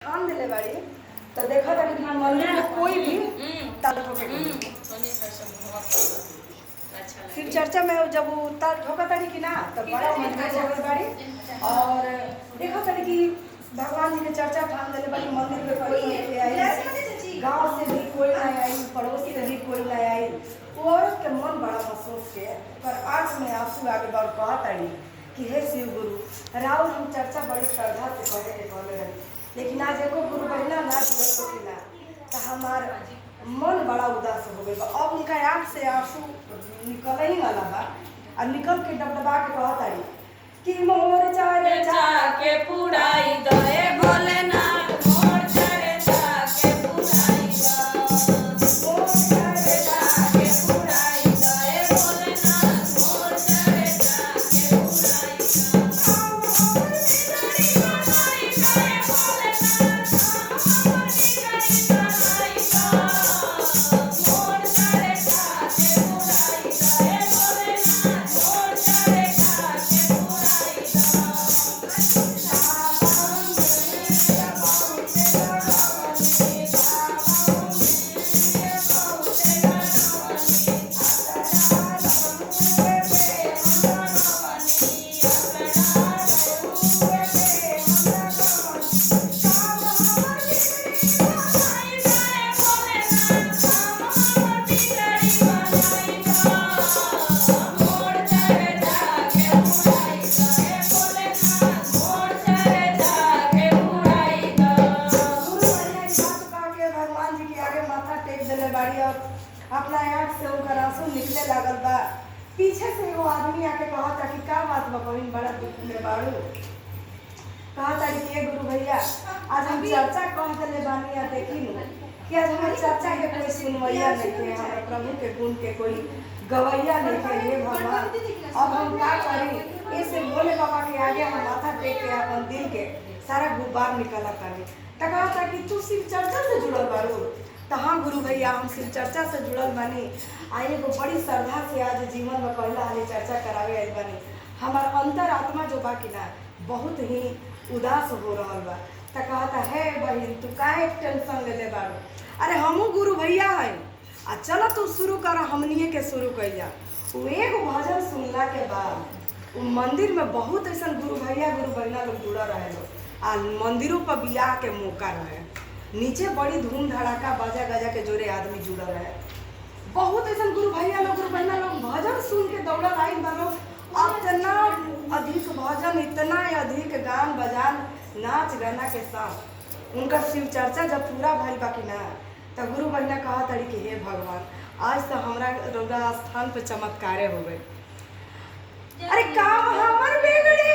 ठान दिले बाड़ी तो देखा था कि मंदिर में कोई भी ताल ठोके फिर चर्चा में जब वो ताल ठोका ताड़ी कि ना तो बड़ा मंदिर हो गई बाड़ी और देखा था कि भगवान जी के चर्चा ठान दिले बाड़ी मंदिर में कोई नहीं आई, गांव से भी कोई नहीं आई, पड़ोस से भी कोई नहीं आई। वो औरत के मन बड़ा महसूस के पर आंख में आंसू आगे बढ़ कहा ताड़ी कि हे शिव गुरु राउर हम चर्चा बड़ी श्रद्धा से करे के कहले रही, लेकिन आज एको गुरु बहिना ना जुड़े तो कि ना तो हमार मन बड़ा उदास हो गई। अब उनका आँख से आंसू निकल ही वाला बा और निकल के डबडबा के कहता है कि मोर चारे जाके पुराई दे भोलेनाथ मोर चारे जाके पुराई दे मोर चारे जाके पुराई दे भोलेनाथ मोर चारे जाके पुराई दे हमर बिगड़ी बनाई दे भोलेनाथ हमर बिगड़ी बनाई दे मोर चारे जाके पुराई दे भोलेनाथ मोर चारे जाके पुराई दे अपना आँख से उनका आंसू निकले लागल बा। पीछे से एगो आदमी आके कहा था कि का बात बा बहिन बड़ा दुख में बाड़ू। कहा था कि ये गुरु भैया आज हम चर्चा कह देले बानी या देखी नु कि आज हमारे चर्चा के कोई सुनवैया नहीं के, हमारे प्रभु के गुण के कोई गवैया नहीं के। हे भगवान अब हम क्या करी, ऐसे बोले बाबा के आगे हम माथा टेक के अपन दिल के सारा गुब्बार निकला करी। तो कहा था कि तू सिर्फ चर्चा से जुड़ल बाड़ू। तो हाँ गुरु भैया हम सिर्फ चर्चा से जुड़ल बानी, आइए को बड़ी श्रद्धा से आज जीवन में पहला हाली चर्चा करावे आई बानी। हमार अंतर आत्मा जो बा कि ना बहुत ही उदास हो रहा बा। तो कहता है बहन तू काहे टेंशन ले बाड़ू, अरे हमू गुरु भैया है आ चलो तू शुरू कर, हमनिए के शुरू कइया। वो एगो भजन सुनला के बाद वो मंदिर में बहुत ऐसा गुरु भैया गुरु बहिना लोग जुड़ा रहे लोग आ मंदिरों पर बियाह के मौका रहे, नीचे बड़ी धूम धड़ाका बाजा गजा के जोरे आदमी जुड़ा रहे। बहुत ऐसा गुरु भैया लोग गुरु बहना लोग भजन सुन के दौड़ा आई बनो। इतना अधिक भजन इतना अधिक गान बजान नाच गाना के साथ उनका शिव चर्चा जब पूरा भइल बा कि ना तो गुरु बहना कहा तड़ी कि हे भगवान आज तो हमारा रौदा स्थान पे चमत्कारे हो गए। अरे काम हमर बिगड़ी